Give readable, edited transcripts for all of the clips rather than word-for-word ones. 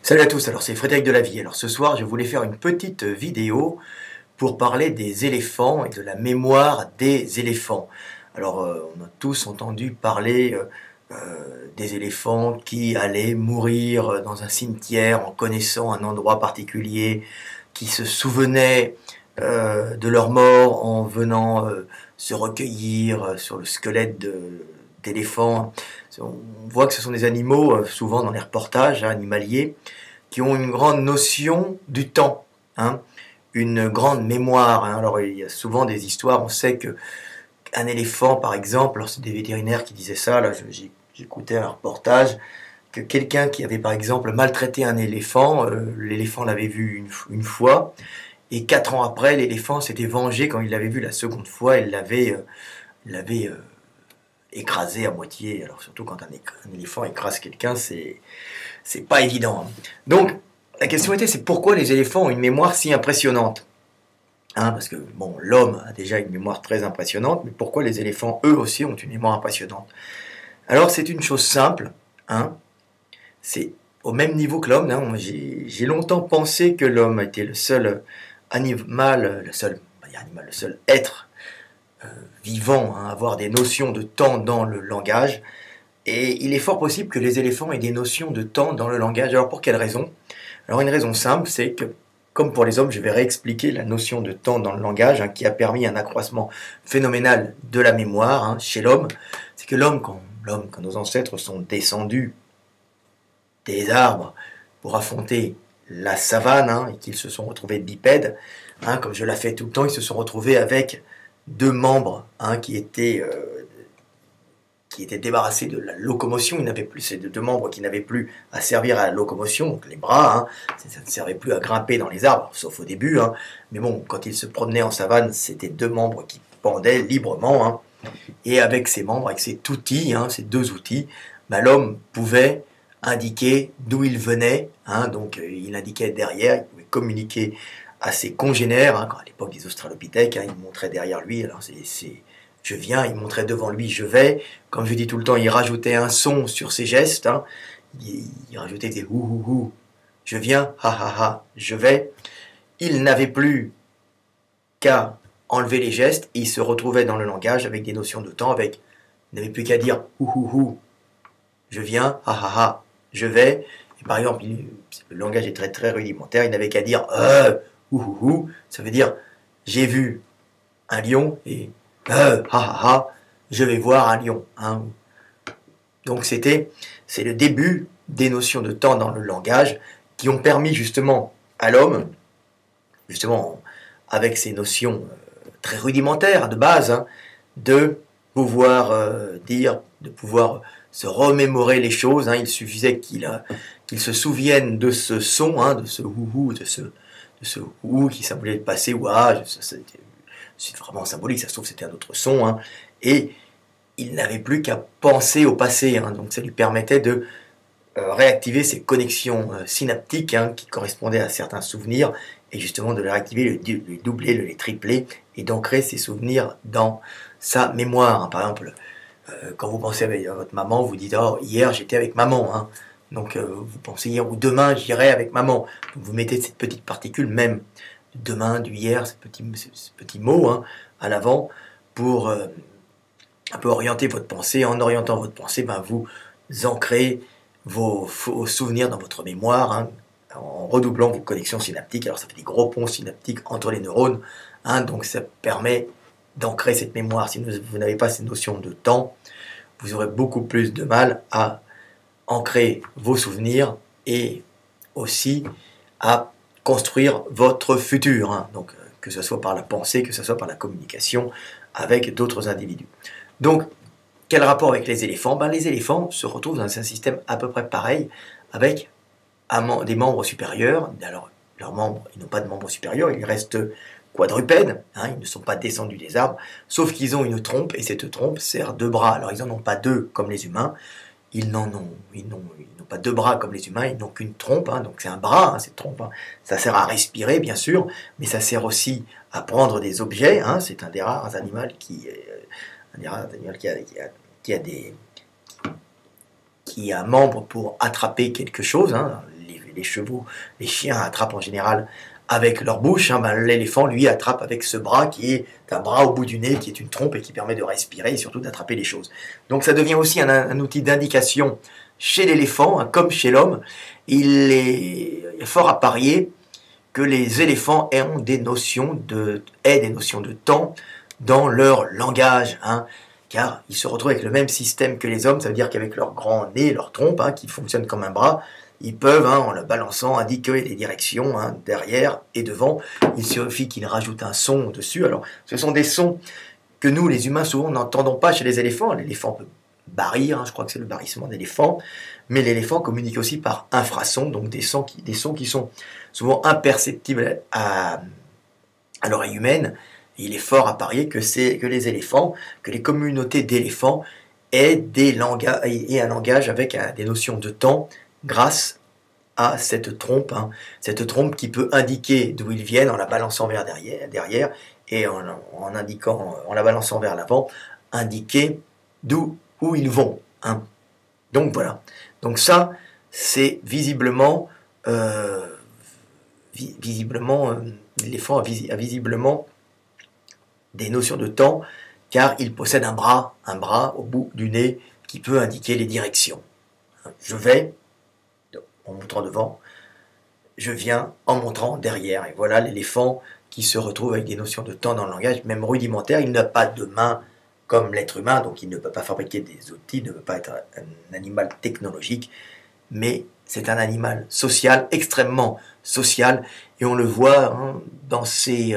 Salut à tous, alors c'est Frédéric de la Vie. Alors ce soir, je voulais faire une petite vidéo pour parler des éléphants et de la mémoire des éléphants. Alors on a tous entendu parler des éléphants qui allaient mourir dans un cimetière en connaissant un endroit particulier, qui se souvenaient de leur mort en venant se recueillir sur le squelette d'éléphants. On voit que ce sont des animaux, souvent dans les reportages animaliers, qui ont une grande notion du temps, hein, une grande mémoire. Hein. Alors il y a souvent des histoires, on sait que un éléphant, par exemple, alors c'est des vétérinaires qui disaient ça, là j'écoutais un reportage, que quelqu'un qui avait par exemple maltraité un éléphant, l'éléphant l'avait vu une fois, et 4 ans après, l'éléphant s'était vengé quand il l'avait vu la seconde fois, il l'avait écrasé à moitié. Alors surtout quand un éléphant écrase quelqu'un, c'est pas évident. Hein. Donc la question était, c'est pourquoi les éléphants ont une mémoire si impressionnante, hein, parce que bon, l'homme a déjà une mémoire très impressionnante, mais pourquoi les éléphants, eux aussi, ont une mémoire impressionnante? Alors c'est une chose simple, hein, c'est au même niveau que l'homme. Hein, j'ai longtemps pensé que l'homme était le seul animal, le seul être vivant à avoir des notions de temps dans le langage. Et il est fort possible que les éléphants aient des notions de temps dans le langage. Alors pour quelle raison? Alors une raison simple, c'est que, comme pour les hommes, je vais réexpliquer la notion de temps dans le langage, hein, qui a permis un accroissement phénoménal de la mémoire, hein, chez l'homme. C'est que quand nos ancêtres sont descendus des arbres pour affronter la savane, hein, et qu'ils se sont retrouvés bipèdes, hein, comme je l'ai fait tout le temps, ils se sont retrouvés avec 2 membres, hein, qui étaient débarrassés de la locomotion. Ils n'avaient plus ces 2 membres qui n'avaient plus à servir à la locomotion, donc les bras, hein, ça ne servait plus à grimper dans les arbres, sauf au début, hein, mais bon, quand ils se promenaient en savane, c'était 2 membres qui pendaient librement, hein, et avec ces membres, avec cet outil, hein, ces 2 outils, bah, l'homme pouvait indiquer d'où il venait, hein, donc il indiquait derrière, il pouvait communiquer à ses congénères, hein, à l'époque des Australopithèques, hein, il montrait derrière lui, alors je viens, il montrait devant lui, je vais, comme je dis tout le temps, il rajoutait un son sur ses gestes, hein, il rajoutait des hou, je viens, ha ha ha, je vais, il n'avait plus qu'à enlever les gestes, et il se retrouvait dans le langage avec des notions de temps, il n'avait plus qu'à dire hou, je viens, ha ha ha, je vais, et par exemple, le langage est très très rudimentaire, il n'avait qu'à dire hou, ça veut dire j'ai vu un lion, et ha ha ha, je vais voir un lion. Hein. Donc c'est le début des notions de temps dans le langage qui ont permis justement à l'homme, justement avec ces notions très rudimentaires de base, hein, de pouvoir dire, de pouvoir se remémorer les choses. Hein. Il suffisait qu'il se souvienne de ce son, hein, de ce houhou, de ce hou qui semblait le passé, ou ah, c'est vraiment symbolique, ça se trouve c'était un autre son, hein, et il n'avait plus qu'à penser au passé, hein, donc ça lui permettait de réactiver ces connexions synaptiques, hein, qui correspondaient à certains souvenirs, et justement de les réactiver, les doubler, les tripler, et d'ancrer ces souvenirs dans sa mémoire. Hein. Par exemple, quand vous pensez à votre maman, vous dites « Oh, hier j'étais avec maman hein. ». Donc vous pensez hier ou demain j'irai avec maman. Donc vous mettez cette petite particule même demain, du hier, ce petit mot, hein, à l'avant pour un peu orienter votre pensée. En orientant votre pensée, ben, vous ancrez vos souvenirs dans votre mémoire, hein, en redoublant vos connexions synaptiques. Alors ça fait des gros ponts synaptiques entre les neurones, hein, donc ça permet d'ancrer cette mémoire. Si vous n'avez pas cette notion de temps, vous aurez beaucoup plus de mal à ancrer vos souvenirs et aussi à construire votre futur, hein, donc que ce soit par la pensée, que ce soit par la communication avec d'autres individus. Donc, quel rapport avec les éléphants? Ben, les éléphants se retrouvent dans un système à peu près pareil, avec des membres supérieurs. Alors, leurs membres, ils n'ont pas de membres supérieurs, ils restent quadrupèdes, hein, ils ne sont pas descendus des arbres, sauf qu'ils ont une trompe, et cette trompe sert de bras. Alors, ils n'en ont pas 2 comme les humains, ils n'ont pas 2 bras comme les humains, ils n'ont qu'une trompe, hein, donc c'est un bras, hein, cette trompe. Hein. Ça sert à respirer, bien sûr, mais ça sert aussi à prendre des objets. Hein. C'est un des rares animaux qui a un membre pour attraper quelque chose. Hein. les chevaux, les chiens attrapent en général avec leur bouche, hein, ben, l'éléphant, lui, attrape avec ce bras qui est un bras au bout du nez, qui est une trompe et qui permet de respirer et surtout d'attraper les choses. Donc ça devient aussi un outil d'indication chez l'éléphant, hein, comme chez l'homme. Il est fort à parier que les éléphants aient des notions de temps dans leur langage, hein, car ils se retrouvent avec le même système que les hommes, ça veut dire qu'avec leur grand nez, leur trompe, hein, qui fonctionne comme un bras, ils peuvent, hein, en le balançant, indiquer les directions, hein, derrière et devant. Il suffit qu'ils rajoutent un son dessus. Alors, ce sont des sons que nous, les humains, souvent, n'entendons pas chez les éléphants. L'éléphant peut barrir, hein, je crois que c'est le barrissement d'éléphant, mais l'éléphant communique aussi par infrasons, donc des sons qui sont souvent imperceptibles à l'oreille humaine. Et il est fort à parier que les éléphants, que les communautés d'éléphants aient un langage avec des notions de temps grâce à cette trompe, hein, cette trompe qui peut indiquer d'où ils viennent en la balançant vers derrière et en la balançant vers l'avant, indiquer où ils vont, hein. Donc voilà. Donc ça, c'est visiblement, l'éléphant a visiblement des notions de temps, car il possède un bras au bout du nez qui peut indiquer les directions. Je vais en montrant devant, je viens en montrant derrière. Et voilà l'éléphant qui se retrouve avec des notions de temps dans le langage, même rudimentaire. Il n'a pas de main comme l'être humain, donc il ne peut pas fabriquer des outils, il ne peut pas être un animal technologique, mais c'est un animal social, extrêmement social, et on le voit, hein, dans ses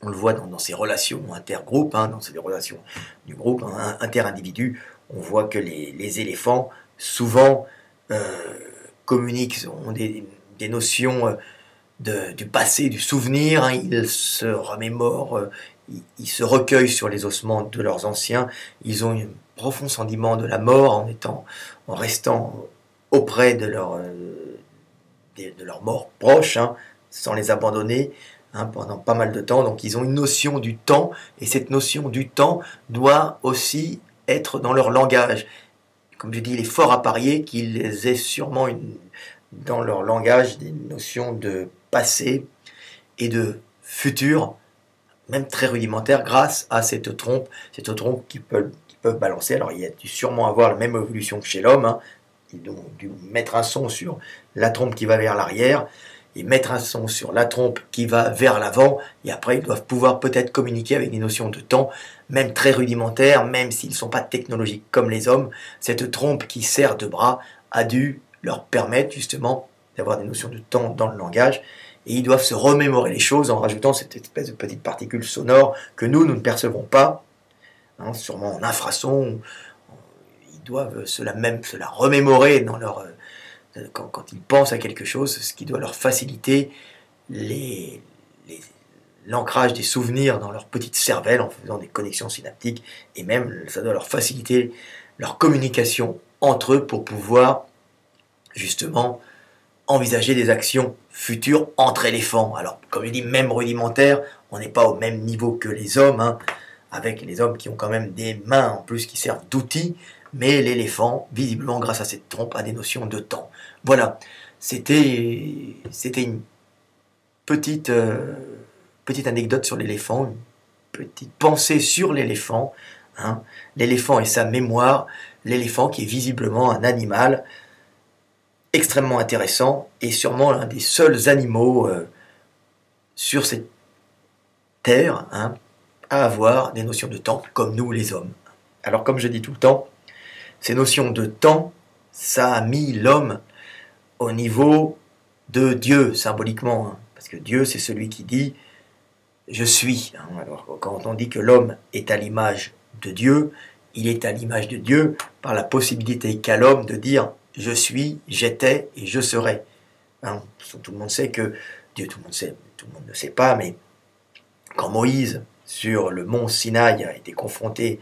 relations intergroupes, hein, dans ces relations du groupe, hein, inter-individus. On voit que les éléphants, souvent, communiquent, ont des notions du passé, du souvenir, hein. Ils se remémorent, ils se recueillent sur les ossements de leurs anciens. Ils ont un profond sentiment de la mort en restant auprès de leur mort proche, hein, sans les abandonner, hein, pendant pas mal de temps. Donc ils ont une notion du temps, et cette notion du temps doit aussi être dans leur langage. Comme je dis, il est fort à parier qu'ils aient sûrement dans leur langage des notions de passé et de futur, même très rudimentaires, grâce à cette trompe qui peuvent balancer. Alors il y a dû sûrement avoir la même évolution que chez l'homme, hein. Ils ont dû mettre un son sur la trompe qui va vers l'arrière, et mettre un son sur la trompe qui va vers l'avant, et après ils doivent pouvoir peut-être communiquer avec des notions de temps, même très rudimentaires, même s'ils ne sont pas technologiques comme les hommes. Cette trompe qui sert de bras a dû leur permettre justement d'avoir des notions de temps dans le langage, et ils doivent se remémorer les choses en rajoutant cette espèce de petite particule sonore que nous ne percevons pas, hein, sûrement en infrasons. Ils doivent se la remémorer dans quand ils pensent à quelque chose, ce qui doit leur faciliter l'ancrage des souvenirs dans leur petite cervelle en faisant des connexions synaptiques, et même ça doit leur faciliter leur communication entre eux pour pouvoir justement envisager des actions futures entre éléphants. Alors, comme je dis, même rudimentaire, on n'est pas au même niveau que les hommes, hein, avec les hommes qui ont quand même des mains en plus qui servent d'outils, mais l'éléphant, visiblement grâce à cette trompe, a des notions de temps. Voilà, c'était une petite anecdote sur l'éléphant, une petite pensée sur l'éléphant, hein. L'éléphant et sa mémoire, l'éléphant qui est visiblement un animal extrêmement intéressant et sûrement l'un des seuls animaux sur cette terre, hein, à avoir des notions de temps comme nous les hommes. Alors comme je dis tout le temps, ces notions de temps, ça a mis l'homme au niveau de Dieu symboliquement, hein, parce que Dieu c'est celui qui dit je suis, hein. Alors quand on dit que l'homme est à l'image de Dieu, il est à l'image de Dieu par la possibilité qu'a l'homme de dire je suis, j'étais et je serai, hein. Tout le monde sait que Dieu, tout le monde ne sait pas, mais quand Moïse sur le mont Sinaï a été confronté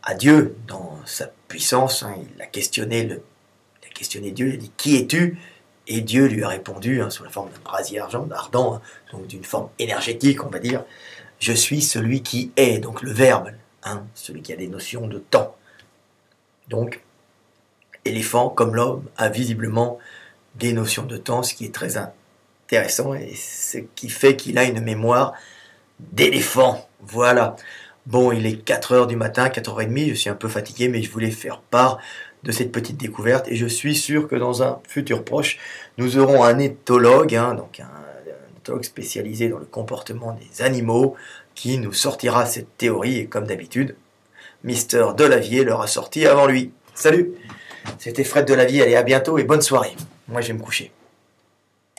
à Dieu dans sa puissance, hein, il a questionné Dieu, il a dit qui es-tu? Et Dieu lui a répondu, hein, sous la forme d'un brasier ardent, hein, donc d'une forme énergétique, on va dire, je suis celui qui est, donc le verbe, hein, celui qui a des notions de temps. Donc, éléphant, comme l'homme, a visiblement des notions de temps, ce qui est très intéressant et ce qui fait qu'il a une mémoire d'éléphant. Voilà. Bon, il est 4 heures du matin, 4h30, je suis un peu fatigué, mais je voulais faire part de cette petite découverte et je suis sûr que dans un futur proche, nous aurons un éthologue, donc un éthologue spécialisé dans le comportement des animaux, qui nous sortira cette théorie et comme d'habitude, Mister Delavier l'aura sorti avant lui. Salut, c'était Fred Delavier, allez à bientôt et bonne soirée. Moi je vais me coucher.